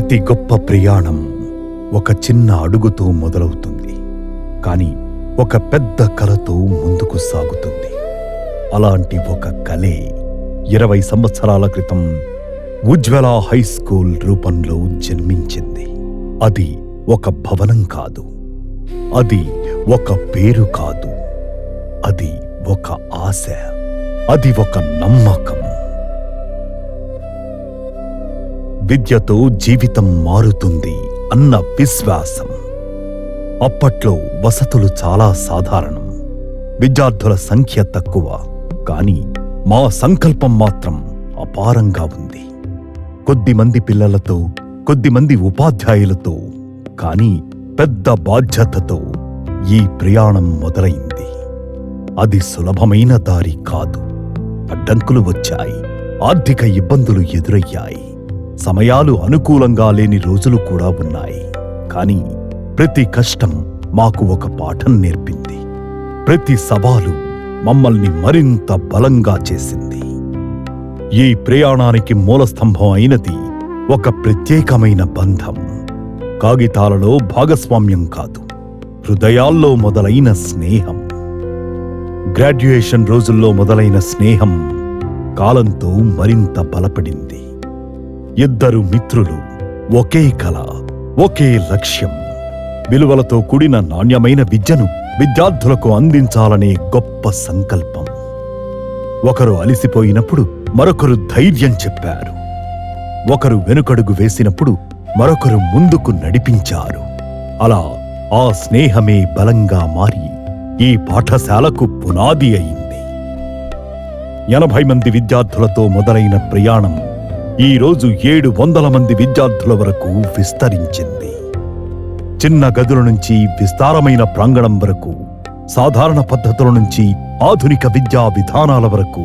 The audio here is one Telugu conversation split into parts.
ప్రతి గొప్ప ప్రయాణం ఒక చిన్న అడుగుతో మొదలవుతుంది, కానీ ఒక పెద్ద కలతో ముందుకు సాగుతుంది. అలాంటి ఒక కలే 20 సంవత్సరాల క్రితం ఉజ్వల హై స్కూల్ రూపంలో జన్మించింది. అది ఒక భవనం కాదు, అది ఒక పేరు కాదు, అది ఒక ఆశ, అది ఒక నమ్మకం. విద్యతో జీవితం మారుతుంది అన్న విశ్వాసం. అప్పట్లో వసతులు చాలా సాధారణం, విద్యార్థుల సంఖ్య తక్కువ, కానీ మా సంకల్పం మాత్రం అపారంగా ఉంది. కొద్దిమంది పిల్లలతో, కొద్దిమంది ఉపాధ్యాయులతో, కానీ పెద్ద బాధ్యతతో ఈ ప్రయాణం మొదలైంది. అది సులభమైన దారి కాదు. అడ్డంకులు వచ్చాయి, ఆర్థిక ఇబ్బందులు ఎదురయ్యాయి, సమయాలు అనుకూలంగా లేని రోజులు కూడా ఉన్నాయి. కానీ ప్రతి కష్టం మాకు ఒక పాఠం నేర్పింది. ప్రతి సవాలు మమ్మల్ని మరింత బలంగా చేసింది. ఈ ప్రయాణానికి మూలస్తంభం అయినది ఒక ప్రత్యేకమైన బంధం. కాగితాలలో భాగస్వామ్యం కాదు, హృదయాల్లో మొదలైన స్నేహం. గ్రాడ్యుయేషన్ రోజుల్లో మొదలైన స్నేహం కాలంతో మరింత బలపడింది. ఇద్దరు మిత్రులు, ఒకే కల, ఒకే లక్ష్యం, విలువలతో కూడిన నాణ్యమైన విద్యను విద్యార్థులకు అందించాలనే గొప్ప సంకల్పం. ఒకరు అలిసిపోయినప్పుడు మరొకరు ధైర్యం చెప్పారు. ఒకరు వెనుకడుగు వేసినప్పుడు మరొకరు ముందుకు నడిపించారు. అలా ఆ స్నేహమే బలంగా మారి ఈ పాఠశాలకు పునాది అయింది. 80 మంది విద్యార్థులతో మొదలైన ప్రయాణం ఈరోజు 700 మంది విద్యార్థుల వరకు విస్తరించింది. చిన్న గదుల నుంచి విస్తారమైన ప్రాంగణం వరకు, సాధారణ పద్ధతుల నుంచి ఆధునిక విద్యా విధానాల వరకు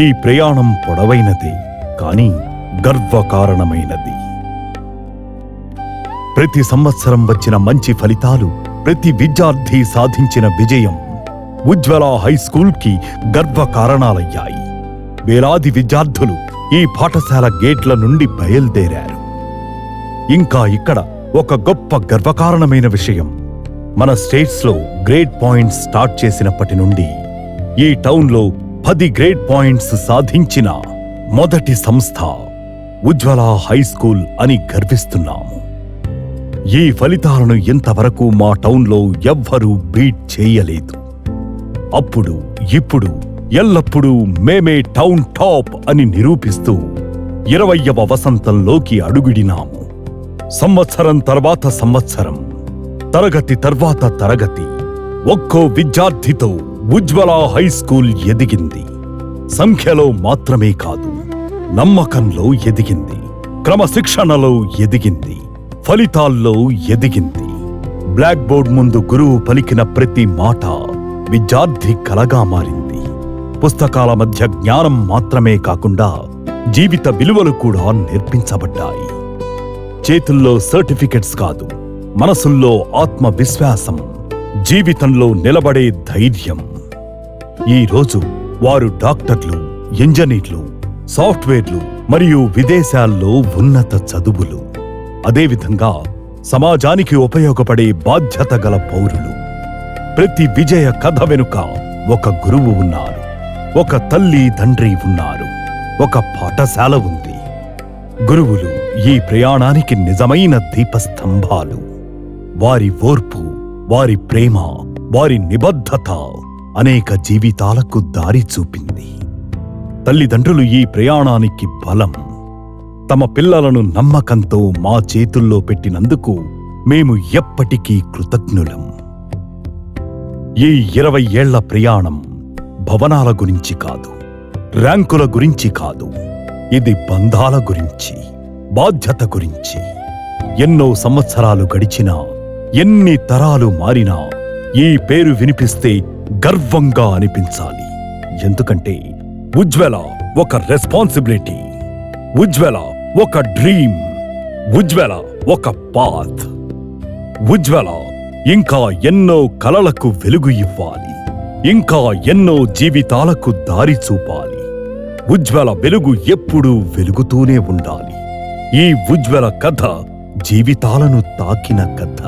ఈ ప్రయాణం పొడవైనదే, కానీ గర్వకారణమైనది. ప్రతి సంవత్సరం వచ్చిన మంచి ఫలితాలు, ప్రతి విద్యార్థి సాధించిన విజయం ఉజ్వల హై స్కూల్కి గర్వకారణాలయ్యాయి. వేలాది విద్యార్థులు ఈ పాఠశాల గేట్ల నుండి బయలుదేరారు. ఇంకా ఇక్కడ ఒక గొప్ప గర్వకారణమైన విషయం, మన స్టేట్స్లో గ్రేడ్ పాయింట్స్ స్టార్ట్ చేసినప్పటి నుండి ఈ టౌన్లో 10 గ్రేడ్ పాయింట్స్ సాధించిన మొదటి సంస్థ ఉజ్వల హై స్కూల్ అని గర్విస్తున్నాము. ఈ ఫలితాలను ఇంతవరకు మా టౌన్లో ఎవ్వరూ బీట్ చేయలేదు. అప్పుడు, ఇప్పుడు, ఎల్లప్పుడూ మేమే టౌన్ టాప్ అని నిరూపిస్తూ 20వ వసంతంలోకి అడుగిడినాము. సంవత్సరం తర్వాత సంవత్సరం, తరగతి తర్వాత తరగతి, ఒక్కో విద్యార్థితో ఉజ్వల హై స్కూల్ ఎదిగింది. సంఖ్యలో మాత్రమే కాదు, నమ్మకంలో ఎదిగింది, క్రమశిక్షణలో ఎదిగింది, ఫలితాల్లో ఎదిగింది. బ్లాక్ బోర్డ్ ముందు గురువు పలికిన ప్రతి మాట విద్యార్థి కలగా మారింది. పుస్తకాల మధ్య జ్ఞానం మాత్రమే కాకుండా జీవిత విలువలు కూడా నేర్పించబడ్డాయి. చేతుల్లో సర్టిఫికెట్స్ కాదు, మనసుల్లో ఆత్మవిశ్వాసం, జీవితంలో నిలబడే ధైర్యం. ఈరోజు వారు డాక్టర్లు, ఇంజనీర్లు, సాఫ్ట్వేర్లు మరియు విదేశాల్లో ఉన్నత చదువులు. అదేవిధంగా సమాజానికి ఉపయోగపడే బాధ్యత గల పౌరులు. ప్రతి విజయ కథ వెనుక ఒక గురువు ఉన్నారు, ఒక తల్లి తండ్రి ఉన్నారు, ఒక పాఠశాల ఉంది. గురువులు ఈ ప్రయాణానికి నిజమైన దీపస్తంభాలు. వారి ఓర్పు, వారి ప్రేమ, వారి నిబద్ధత అనేక జీవితాలకు దారి చూపింది. తల్లిదండ్రులు ఈ ప్రయాణానికి బలం. తమ పిల్లలను నమ్మకంతో మా చేతుల్లో పెట్టినందుకు మేము ఎప్పటికీ కృతజ్ఞులం. ఈ 20 ఏళ్ల ప్రయాణం భవనాల గురించి కాదు, ర్యాంకుల గురించి కాదు, ఇది బంధాల గురించి, బాధ్యత గురించి. ఎన్నో సంవత్సరాలు గడిచినా, ఎన్ని తరాలు మారినా ఈ పేరు వినిపిస్తే గర్వంగా అనిపించాలి. ఎందుకంటే ఉజ్వల ఒక రెస్పాన్సిబిలిటీ, ఉజ్వల ఒక డ్రీమ్, ఉజ్వల ఒక పాత్. ఉజ్వల ఇంకా ఎన్నో కలలకు వెలుగు ఇవ్వాలి, ఇంకా ఎన్నో జీవితాలకు దారి చూపాలి. ఉజ్వల వెలుగు ఎప్పుడూ వెలుగుతూనే ఉండాలి. ఈ ఉజ్వల కథ జీవితాలను తాకిన కథ.